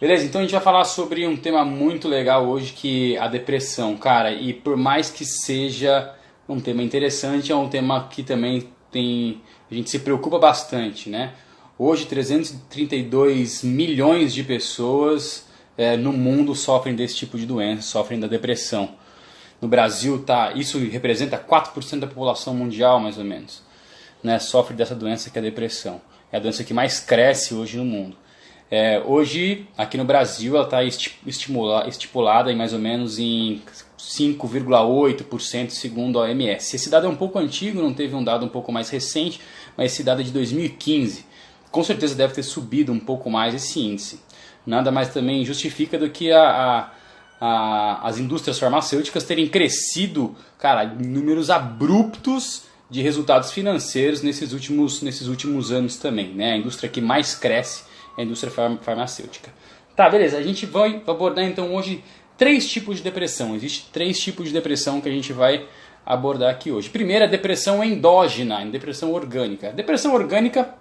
Beleza, então a gente vai falar sobre um tema muito legal hoje, que é a depressão, cara. E por mais que seja um tema interessante, é um tema que também a gente se preocupa bastante, né? Hoje 332 milhões de pessoas no mundo sofrem desse tipo de doença, sofrem da depressão. No Brasil, isso representa 4% da população mundial, mais ou menos, né? Sofre dessa doença que é a depressão. É a doença que mais cresce hoje no mundo. Hoje, aqui no Brasil, ela está estipulada em mais ou menos em 5,8% segundo a OMS. Esse dado é um pouco antigo, não teve um dado um pouco mais recente, mas esse dado é de 2015. Com certeza deve ter subido um pouco mais esse índice. Nada mais também justifica do que as indústrias farmacêuticas terem crescido, cara, em números abruptos de resultados financeiros nesses últimos anos também, né? A indústria que mais cresce é a indústria farmacêutica. Tá, beleza. A gente vai abordar então hoje 3 tipos de depressão. Existem 3 tipos de depressão que a gente vai abordar aqui hoje. Primeiro, a depressão endógena, a depressão orgânica. A depressão orgânica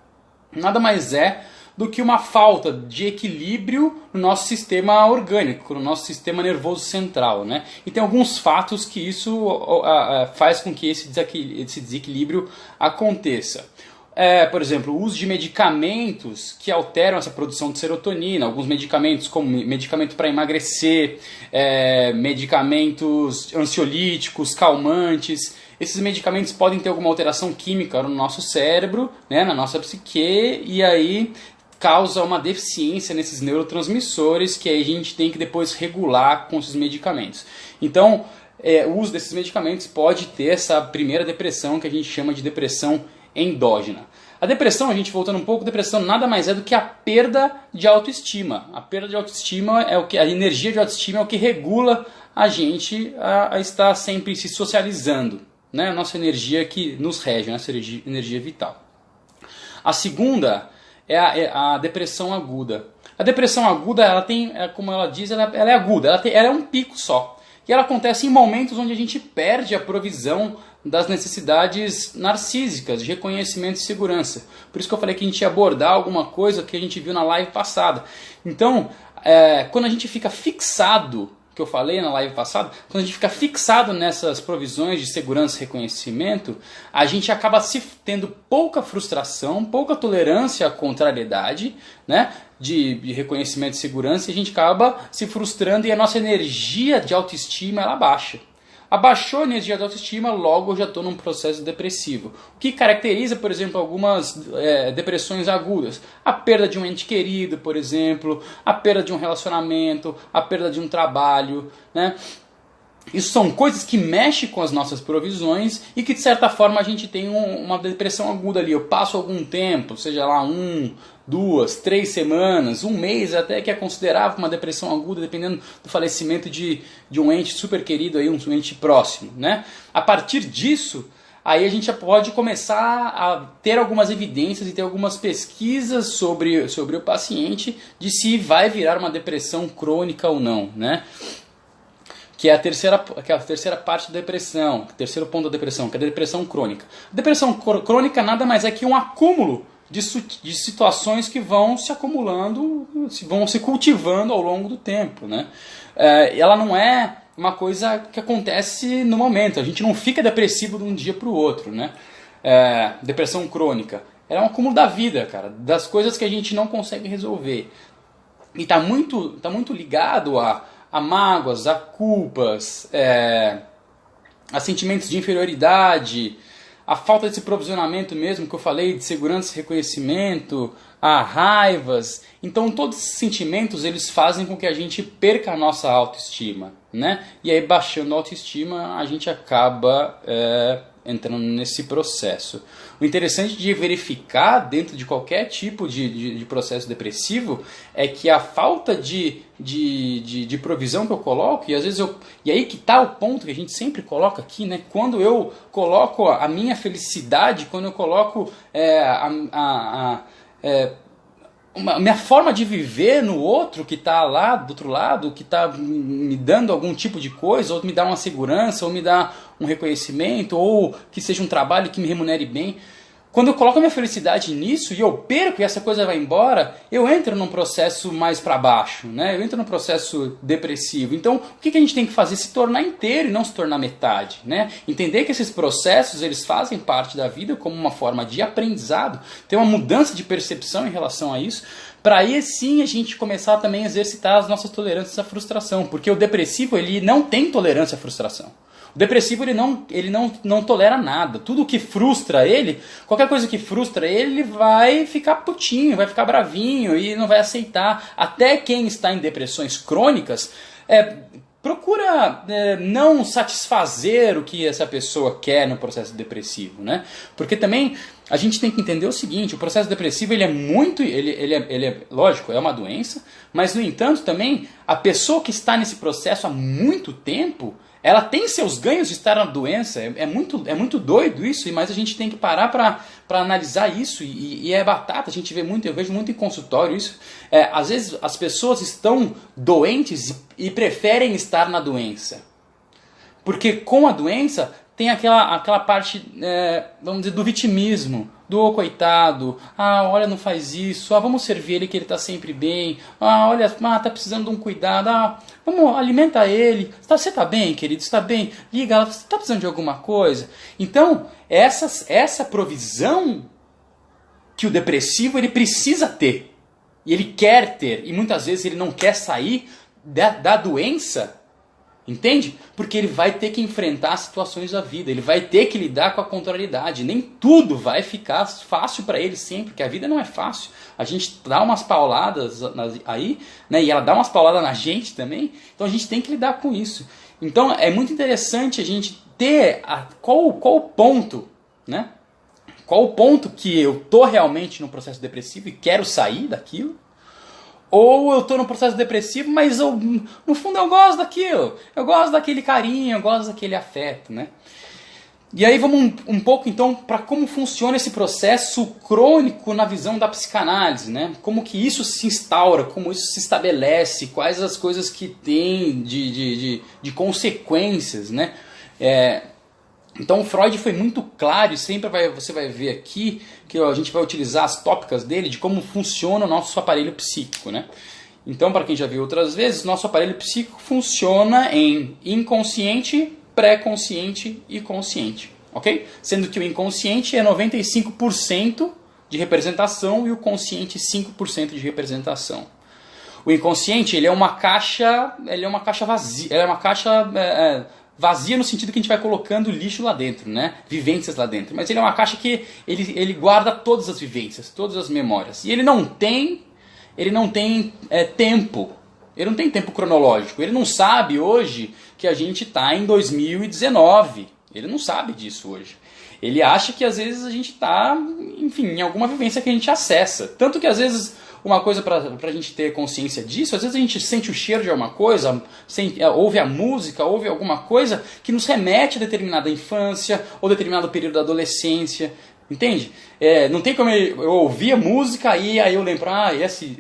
nada mais é do que uma falta de equilíbrio no nosso sistema orgânico, no nosso sistema nervoso central, né? E tem alguns fatos que isso faz com que esse desequilíbrio aconteça. Por exemplo, o uso de medicamentos que alteram essa produção de serotonina, alguns medicamentos como medicamento para emagrecer, medicamentos ansiolíticos, calmantes. Esses medicamentos podem ter alguma alteração química no nosso cérebro, né, na nossa psique, e aí causa uma deficiência nesses neurotransmissores que aí a gente tem que depois regular com esses medicamentos. Então, o uso desses medicamentos pode ter essa primeira depressão que a gente chama de depressão endógena. A depressão, a gente voltando um pouco, depressão nada mais é do que a perda de autoestima. A perda de autoestima a energia de autoestima é o que regula a gente a estar sempre se socializando, né? A nossa energia que nos rege, a nossa energia vital. A segunda é a depressão aguda. A depressão aguda, ela tem, como ela diz, ela é aguda, ela é um pico só. E ela acontece em momentos onde a gente perde a provisão das necessidades narcísicas, de reconhecimento e segurança. Por isso que eu falei que a gente ia abordar alguma coisa que a gente viu na live passada. Então, quando a gente fica fixado, que eu falei na live passada, quando a gente fica fixado nessas provisões de segurança e reconhecimento, a gente acaba tendo pouca frustração, pouca tolerância à contrariedade, né, de reconhecimento e segurança, e a gente acaba se frustrando e a nossa energia de autoestima ela baixa. Abaixou a energia de autoestima, logo eu já estou num processo depressivo. O que caracteriza, por exemplo, algumas depressões agudas? A perda de um ente querido, por exemplo, a perda de um relacionamento, a perda de um trabalho, né? Isso são coisas que mexem com as nossas provisões e que de certa forma a gente tem uma depressão aguda ali. Eu passo algum tempo, seja lá 1, 2, 3 semanas, um mês até, que é considerável uma depressão aguda, dependendo do falecimento de um ente super querido, aí, um ente próximo, né? A partir disso, aí a gente já pode começar a ter algumas evidências e ter algumas pesquisas sobre o paciente de se vai virar uma depressão crônica ou não, né? Que é a terceira parte da depressão, o terceiro ponto da depressão, que é a depressão crônica. A depressão crônica nada mais é que um acúmulo de situações que vão se acumulando, vão se cultivando ao longo do tempo, né? Ela não é uma coisa que acontece no momento, a gente não fica depressivo de um dia para o outro, né? Depressão crônica é um acúmulo da vida, cara, das coisas que a gente não consegue resolver. E está muito ligado a mágoas, a culpas, a sentimentos de inferioridade, a falta desse provisionamento mesmo que eu falei, de segurança e reconhecimento, a raivas. Então todos esses sentimentos eles fazem com que a gente perca a nossa autoestima, né? E aí baixando a autoestima a gente acaba entrando nesse processo. O interessante de verificar dentro de qualquer tipo de processo depressivo é que a falta de provisão que eu coloco, e às vezes e aí que está o ponto que a gente sempre coloca aqui, né? Quando eu coloco a minha felicidade, quando eu coloco minha forma de viver no outro que está lá do outro lado, que está me dando algum tipo de coisa, ou me dá uma segurança, ou me dá um reconhecimento, ou que seja um trabalho que me remunere bem. Quando eu coloco a minha felicidade nisso e eu perco e essa coisa vai embora, eu entro num processo mais para baixo, né? Eu entro num processo depressivo. Então, o que a gente tem que fazer? Se tornar inteiro e não se tornar metade, né? Entender que esses processos, eles fazem parte da vida como uma forma de aprendizado, ter uma mudança de percepção em relação a isso, para aí sim a gente começar também a exercitar as nossas tolerâncias à frustração, porque o depressivo, ele não tem tolerância à frustração. O depressivo ele não tolera nada. Tudo que frustra ele, qualquer coisa que frustra ele vai ficar putinho, vai ficar bravinho e não vai aceitar. Até quem está em depressões crônicas procura não satisfazer o que essa pessoa quer no processo depressivo, né? Porque também a gente tem que entender o seguinte: o processo depressivo ele é muito, lógico, é uma doença, mas no entanto também a pessoa que está nesse processo há muito tempo, ela tem seus ganhos de estar na doença. É muito doido isso, mas a gente tem que parar para analisar isso. E é batata, a gente vê muito, eu vejo muito em consultório isso. Às vezes as pessoas estão doentes e preferem estar na doença. Porque com a doença tem aquela parte, vamos dizer, do vitimismo. Do coitado, olha, não faz isso, vamos servir ele que ele está sempre bem, olha, está precisando de um cuidado, vamos alimentar ele, você está bem, querido, está bem, liga, você está precisando de alguma coisa. Então, essa provisão que o depressivo ele precisa ter, e ele quer ter, e muitas vezes ele não quer sair da doença. Entende? Porque ele vai ter que enfrentar as situações da vida, ele vai ter que lidar com a contrariedade. Nem tudo vai ficar fácil para ele sempre, porque a vida não é fácil. A gente dá umas pauladas aí, né? E ela dá umas pauladas na gente também, então a gente tem que lidar com isso. Então é muito interessante a gente ter qual o ponto, né? Qual o ponto que eu tô realmente no processo depressivo e quero sair daquilo. Ou eu estou num processo depressivo, mas no fundo eu gosto daquilo. Eu gosto daquele carinho, eu gosto daquele afeto, né? E aí vamos um pouco então para como funciona esse processo crônico na visão da psicanálise, né? Como que isso se instaura, como isso se estabelece, quais as coisas que tem de consequências, né? Então o Freud foi muito claro, e sempre você vai ver aqui que a gente vai utilizar as tópicas dele de como funciona o nosso aparelho psíquico, né? Então, para quem já viu outras vezes, nosso aparelho psíquico funciona em inconsciente, pré-consciente e consciente, ok? Sendo que o inconsciente é 95% de representação e o consciente 5% de representação. O inconsciente ele é uma caixa vazia, ele é uma caixa vazia no sentido que a gente vai colocando lixo lá dentro, né? Vivências lá dentro. Mas ele é uma caixa que ele guarda todas as vivências, todas as memórias. E ele não tem tempo. Ele não tem tempo cronológico. Ele não sabe hoje que a gente está em 2019. Ele não sabe disso hoje. Ele acha que às vezes a gente está, enfim, em alguma vivência que a gente acessa. Tanto que às vezes uma coisa para a gente ter consciência disso, às vezes a gente sente o cheiro de alguma coisa, ouve a música, ouve alguma coisa que nos remete a determinada infância ou determinado período da adolescência, entende? Não tem como eu ouvir a música e aí eu lembro,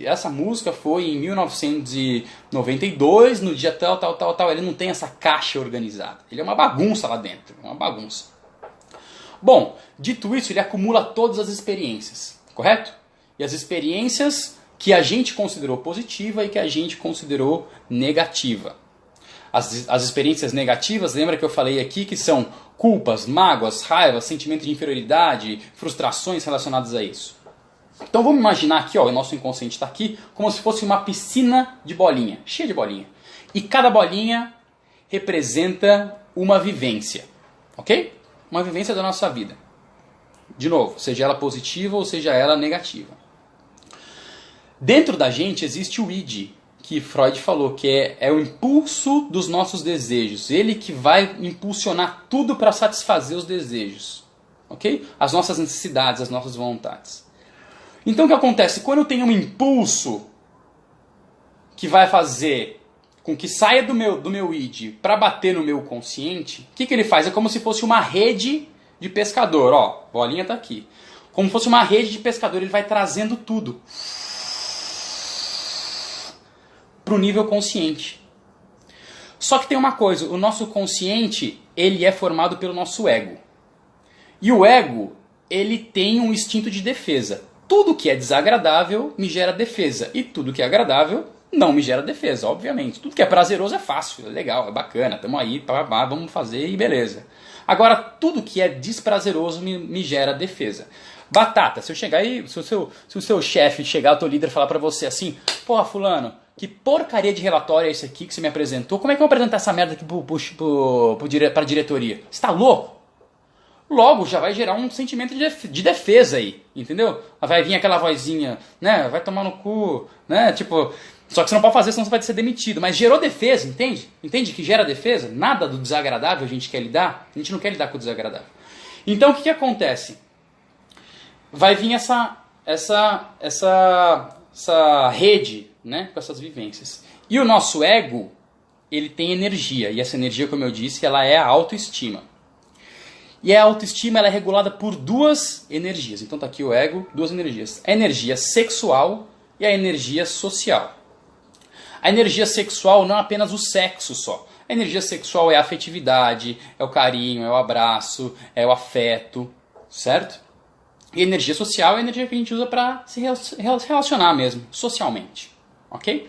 essa música foi em 1992, no dia tal. Ele não tem essa caixa organizada, ele é uma bagunça lá dentro, uma bagunça. Bom, dito isso, ele acumula todas as experiências, correto? E as experiências que a gente considerou positiva e que a gente considerou negativa. As experiências negativas, lembra que eu falei aqui que são culpas, mágoas, raivas, sentimento de inferioridade, frustrações relacionadas a isso. Então vamos imaginar aqui, o nosso inconsciente está aqui, como se fosse uma piscina de bolinha, cheia de bolinha. E cada bolinha representa uma vivência, ok? Uma vivência da nossa vida. De novo, seja ela positiva ou seja ela negativa. Dentro da gente existe o id, que Freud falou, que é o impulso dos nossos desejos. Ele que vai impulsionar tudo para satisfazer os desejos. Ok? As nossas necessidades, as nossas vontades. Então o que acontece? Quando eu tenho um impulso que vai fazer com que saia do meu id para bater no meu consciente, o que ele faz? É como se fosse uma rede de pescador. Ó, bolinha está aqui. Como se fosse uma rede de pescador, ele vai trazendo tudo para o nível consciente. Só que tem uma coisa, o nosso consciente ele é formado pelo nosso ego. E o ego, ele tem um instinto de defesa. Tudo que é desagradável me gera defesa, e tudo que é agradável não me gera defesa, obviamente. Tudo que é prazeroso é fácil, é legal, é bacana, tamo aí, vamos fazer e beleza. Agora, tudo que é desprazeroso me gera defesa. Batata, se eu chegar aí, se o seu chefe chegar, o teu líder falar pra você assim, porra, fulano, que porcaria de relatório é esse aqui que você me apresentou? Como é que eu vou apresentar essa merda aqui pra diretoria? Você tá louco? Logo já vai gerar um sentimento de defesa aí, entendeu? Vai vir aquela vozinha, né? Vai tomar no cu, né? Tipo, só que você não pode fazer, senão você vai ser demitido. Mas gerou defesa, entende? Entende que gera defesa? Nada do desagradável a gente quer lidar. A gente não quer lidar com o desagradável. Então o que acontece? Vai vir essa rede, né? Com essas vivências. E o nosso ego, ele tem energia. E essa energia, como eu disse, ela é a autoestima. E a autoestima ela é regulada por duas energias. Então tá aqui o ego, duas energias. A energia sexual e a energia social. A energia sexual não é apenas o sexo só. A energia sexual é a afetividade, é o carinho, é o abraço, é o afeto, certo? E a energia social é a energia que a gente usa para se relacionar mesmo, socialmente. Ok?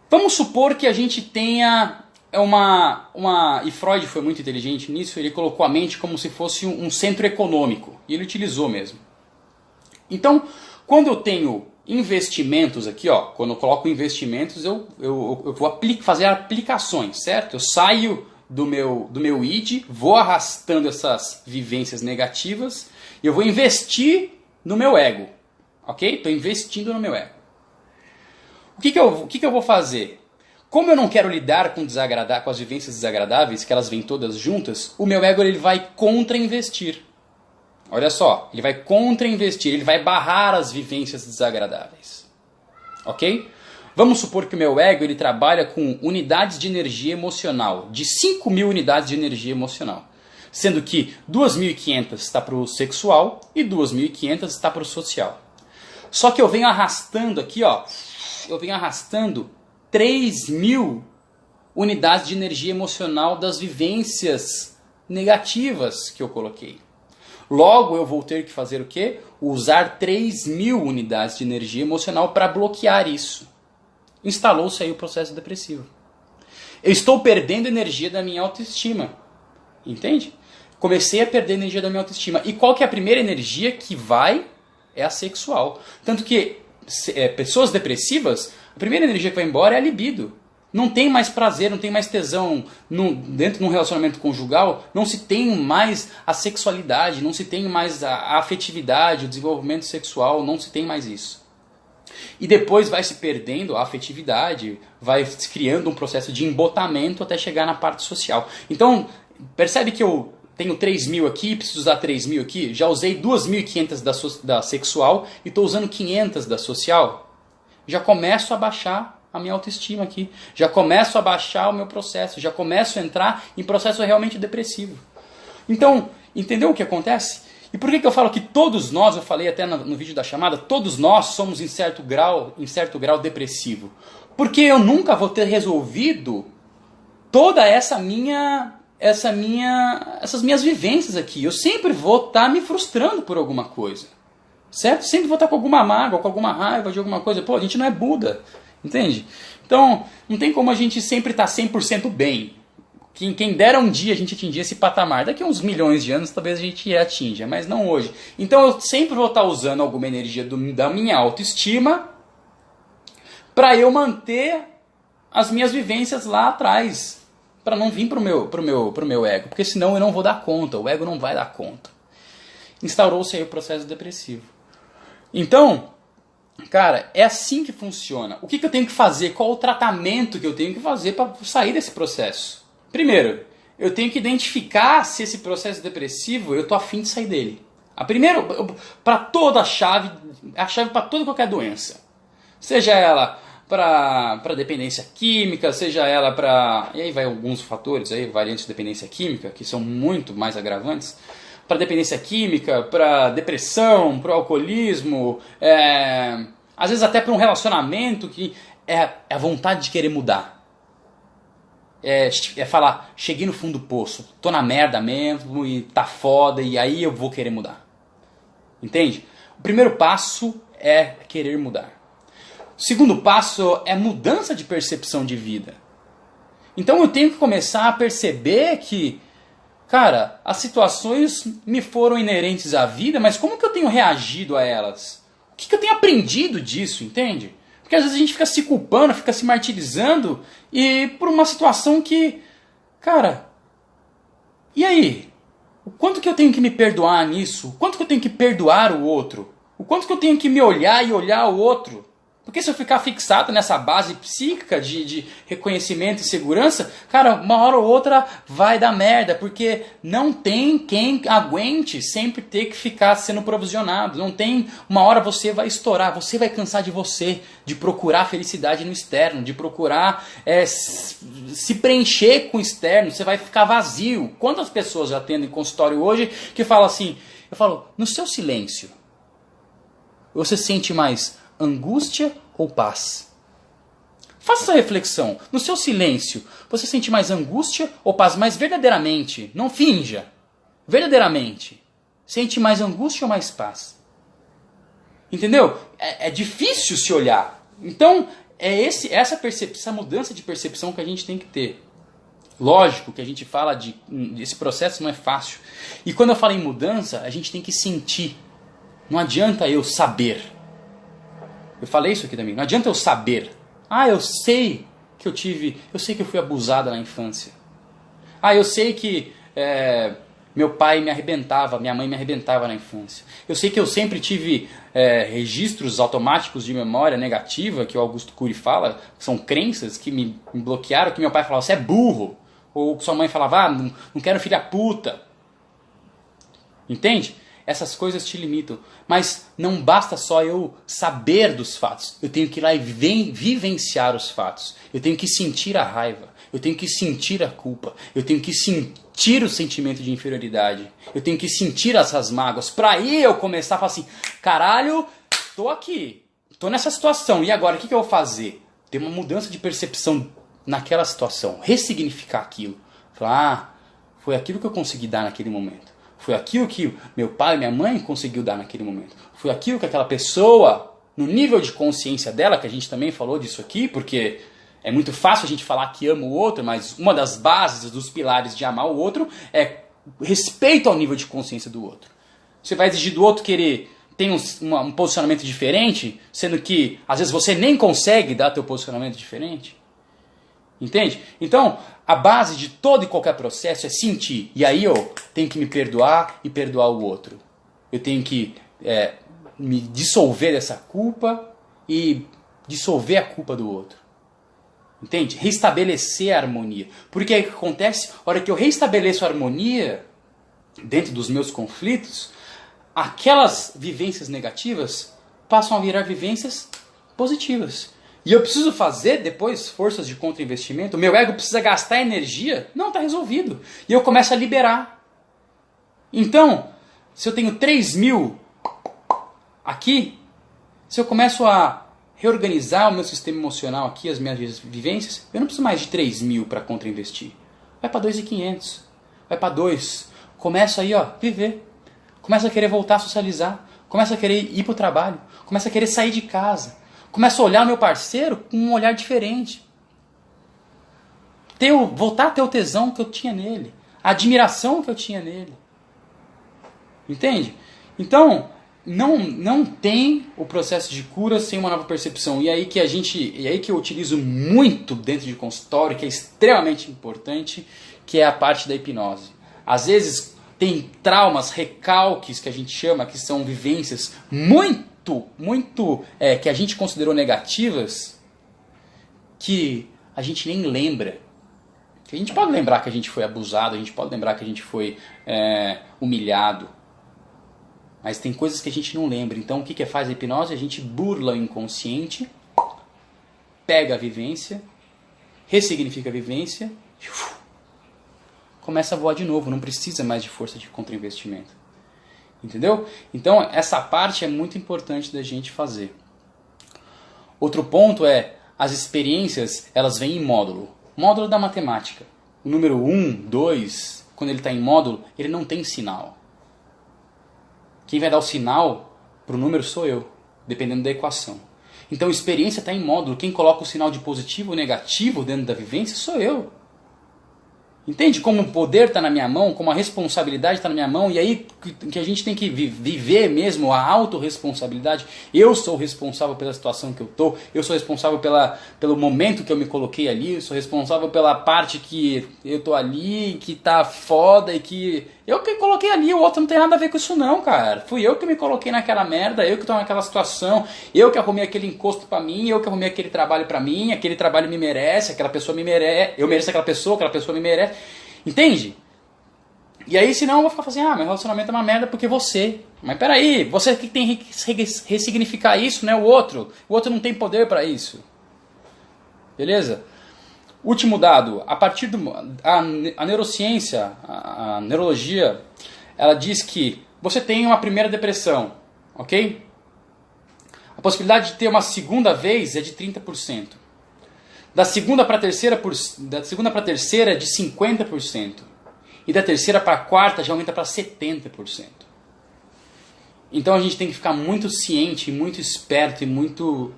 Vamos supor que a gente tenha e Freud foi muito inteligente nisso, ele colocou a mente como se fosse um centro econômico, e ele utilizou mesmo. Então, quando eu tenho investimentos aqui, ó, quando eu coloco investimentos, eu vou fazer aplicações, certo? Eu saio do meu id, vou arrastando essas vivências negativas, e eu vou investir no meu ego, ok? Estou investindo no meu ego. O que eu vou fazer? Como eu não quero lidar com as vivências desagradáveis, que elas vêm todas juntas, o meu ego ele vai contra-investir. Olha só, ele vai contra-investir, ele vai barrar as vivências desagradáveis. Ok? Vamos supor que o meu ego ele trabalha com unidades de energia emocional, de 5.000 unidades de energia emocional. Sendo que 2.500 está para o sexual e 2.500 está para o social. Só que eu venho arrastando aqui, ó, 3.000 unidades de energia emocional das vivências negativas que eu coloquei. Logo, eu vou ter que fazer o quê? Usar 3.000 unidades de energia emocional para bloquear isso. Instalou-se aí o processo depressivo. Eu estou perdendo energia da minha autoestima. Entende? Comecei a perder energia da minha autoestima. E qual que é a primeira energia que vai? É a sexual. Tanto que pessoas depressivas, a primeira energia que vai embora é a libido. Não tem mais prazer, não tem mais tesão dentro de um relacionamento conjugal, não se tem mais a sexualidade, não se tem mais a afetividade, o desenvolvimento sexual, não se tem mais isso. E depois vai se perdendo a afetividade, vai se criando um processo de embotamento até chegar na parte social. Então, percebe que eu tenho 3.000 aqui, preciso usar 3.000 aqui, já usei 2.500 da sexual e estou usando 500 da social, já começo a baixar a minha autoestima aqui, já começo a baixar o meu processo, já começo a entrar em processo realmente depressivo. Então, entendeu o que acontece? E por que eu falo que todos nós, eu falei até no vídeo da chamada, todos nós somos em certo grau depressivo? Porque eu nunca vou ter resolvido toda essas minhas vivências aqui. Eu sempre vou estar me frustrando por alguma coisa. Certo? Sempre vou estar com alguma mágoa, com alguma raiva de alguma coisa. Pô, a gente não é Buda. Entende? Então, não tem como a gente sempre estar 100% bem. Quem dera um dia a gente atingir esse patamar. Daqui a uns milhões de anos talvez a gente atinja, mas não hoje. Então eu sempre vou estar usando alguma energia da minha autoestima para eu manter as minhas vivências lá atrás. Para não vir pro meu ego. Porque senão eu não vou dar conta. O ego não vai dar conta. Instaurou-se aí o processo depressivo. Então, cara, é assim que funciona. O que eu tenho que fazer? Qual o tratamento que eu tenho que fazer para sair desse processo? Primeiro, eu tenho que identificar se esse processo depressivo eu tô afim de sair dele. A primeira, para toda a chave para toda qualquer doença. Seja ela para dependência química, seja ela para... E aí vai alguns fatores, aí, variantes de dependência química, que são muito mais agravantes. Para dependência química, para depressão, para o alcoolismo, às vezes até para um relacionamento que é a vontade de querer mudar. É falar, cheguei no fundo do poço, tô na merda mesmo e tá foda e aí eu vou querer mudar. Entende? O primeiro passo é querer mudar. O segundo passo é mudança de percepção de vida. Então eu tenho que começar a perceber que, cara, as situações me foram inerentes à vida, mas como que eu tenho reagido a elas? O que eu tenho aprendido disso, entende? Porque às vezes a gente fica se culpando, fica se martirizando e por uma situação que, cara, e aí? O quanto que eu tenho que me perdoar nisso? O quanto que eu tenho que perdoar o outro? O quanto que eu tenho que me olhar e olhar o outro? Porque se eu ficar fixado nessa base psíquica de reconhecimento e segurança, cara, uma hora ou outra vai dar merda, porque não tem quem aguente sempre ter que ficar sendo provisionado. Não tem, uma hora você vai estourar, você vai cansar de você, de procurar felicidade no externo, de procurar se preencher com o externo, você vai ficar vazio. Quantas pessoas já atendo em consultório hoje que falam assim, eu falo, no seu silêncio, você sente mais angústia ou paz? Faça essa reflexão. No seu silêncio, você sente mais angústia ou paz? Mas verdadeiramente, não finja. Verdadeiramente, sente mais angústia ou mais paz? Entendeu? É difícil se olhar. Então, essa mudança de percepção que a gente tem que ter. Lógico que a gente fala esse processo não é fácil. E quando eu falo em mudança, a gente tem que sentir. Não adianta eu saber. Eu falei isso aqui também. Não adianta eu saber. Ah, eu sei que eu fui abusada na infância. Ah, eu sei que meu pai me arrebentava, minha mãe me arrebentava na infância. Eu sei que eu sempre tive registros automáticos de memória negativa, que o Augusto Cury fala, que são crenças que me bloquearam, que meu pai falava, você é burro. Ou que sua mãe falava, não quero filha puta. Entende? Essas coisas te limitam. Mas não basta só eu saber dos fatos. Eu tenho que ir lá e vivenciar os fatos. Eu tenho que sentir a raiva. Eu tenho que sentir a culpa. Eu tenho que sentir o sentimento de inferioridade. Eu tenho que sentir essas mágoas. Pra aí eu começar a falar assim, caralho, tô aqui. Tô nessa situação. E agora, o que eu vou fazer? Ter uma mudança de percepção naquela situação. Ressignificar aquilo. Falar, foi aquilo que eu consegui dar naquele momento. Foi aquilo que meu pai e minha mãe conseguiu dar naquele momento. Foi aquilo que aquela pessoa, no nível de consciência dela, que a gente também falou disso aqui, porque é muito fácil a gente falar que ama o outro, mas uma das bases, dos pilares de amar o outro é respeito ao nível de consciência do outro. Você vai exigir do outro que ele tenha um posicionamento diferente, sendo que às vezes você nem consegue dar teu posicionamento diferente. Entende? Então, a base de todo e qualquer processo é sentir. E aí eu tenho que me perdoar e perdoar o outro. Eu tenho que me dissolver dessa culpa e dissolver a culpa do outro. Entende? Restabelecer a harmonia. Porque aí o que acontece? A hora que eu restabeleço a harmonia dentro dos meus conflitos, aquelas vivências negativas passam a virar vivências positivas. E eu preciso fazer depois forças de contra-investimento, o meu ego precisa gastar energia, não, está resolvido. E eu começo a liberar. Então, se eu tenho 3.000 aqui, se eu começo a reorganizar o meu sistema emocional aqui, as minhas vivências, eu não preciso mais de 3.000 para contra-investir. Vai para 2.500, vai para 2. Começa aí, viver. Começa a querer voltar a socializar, começa a querer ir para o trabalho, começa a querer sair de casa. Começo a olhar o meu parceiro com um olhar diferente. Voltar a ter o tesão que eu tinha nele. A admiração que eu tinha nele. Entende? Então, não tem o processo de cura sem uma nova percepção. E aí que eu utilizo muito dentro de consultório, que é extremamente importante, que é a parte da hipnose. Às vezes tem traumas, recalques que a gente chama, que são vivências muito que a gente considerou negativas, que a gente nem lembra. Que a gente pode lembrar que a gente foi abusado, a gente pode lembrar que a gente foi humilhado, mas tem coisas que a gente não lembra. Então o que faz a hipnose? A gente burla o inconsciente, pega a vivência, ressignifica a vivência, começa a voar de novo, não precisa mais de força de contra-investimento. Entendeu? Então essa parte é muito importante da gente fazer. Outro ponto é, as experiências, elas vêm em módulo. Módulo da matemática. O número 1, 2, quando ele está em módulo, ele não tem sinal. Quem vai dar o sinal para o número sou eu, dependendo da equação. Então experiência está em módulo. Quem coloca o sinal de positivo ou negativo dentro da vivência sou eu. Entende como o poder está na minha mão, como a responsabilidade está na minha mão, e aí que a gente tem que viver mesmo a autorresponsabilidade. Eu sou responsável pela situação que eu estou, eu sou responsável pelo momento que eu me coloquei ali, eu sou responsável pela parte que eu estou ali, que tá foda e que eu que coloquei ali, o outro não tem nada a ver com isso não, cara. Fui eu que me coloquei naquela merda, eu que estou naquela situação, eu que arrumei aquele encosto pra mim, eu que arrumei aquele trabalho pra mim, aquele trabalho me merece, aquela pessoa me merece, eu mereço aquela pessoa me merece. Entende? E aí senão eu vou ficar assim, meu relacionamento é uma merda porque você. Mas peraí, você que tem que ressignificar isso, né? O outro não tem poder pra isso. Beleza? Último dado, a partir a neurociência, a neurologia, ela diz que você tem uma primeira depressão, ok? A possibilidade de ter uma segunda vez é de 30%. Da segunda para a terceira é de 50%. E da terceira para a quarta já aumenta para 70%. Então a gente tem que ficar muito ciente, muito esperto e muito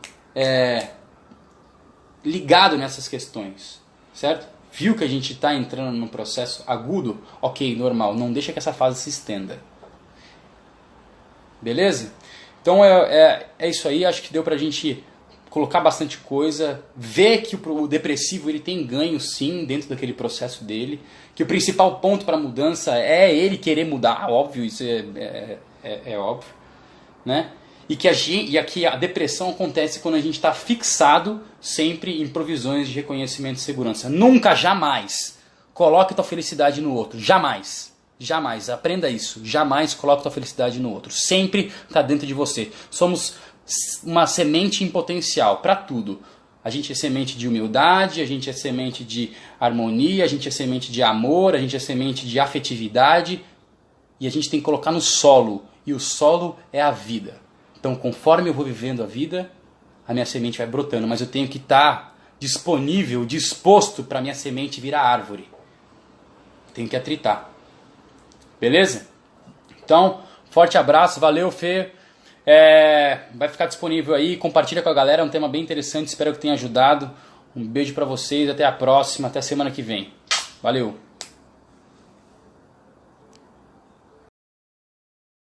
ligado nessas questões, certo? Viu que a gente está entrando num processo agudo? Ok, normal, não deixa que essa fase se estenda. Beleza? Então é isso aí, acho que deu pra gente colocar bastante coisa, ver que o depressivo ele tem ganho sim dentro daquele processo dele, que o principal ponto para a mudança é ele querer mudar, óbvio, isso é óbvio, né? E que a depressão acontece quando a gente está fixado sempre em provisões de reconhecimento e segurança. Nunca, jamais, coloque tua felicidade no outro. Jamais. Jamais. Aprenda isso. Jamais coloque tua felicidade no outro. Sempre está dentro de você. Somos uma semente em potencial para tudo. A gente é semente de humildade, a gente é semente de harmonia, a gente é semente de amor, a gente é semente de afetividade. E a gente tem que colocar no solo. E o solo é a vida. Então, conforme eu vou vivendo a vida, a minha semente vai brotando. Mas eu tenho que estar disponível, disposto para a minha semente virar árvore. Tenho que atritar. Beleza? Então, forte abraço. Valeu, Fê. Vai ficar disponível aí. Compartilha com a galera. É um tema bem interessante. Espero que tenha ajudado. Um beijo para vocês. Até a próxima. Até semana que vem. Valeu.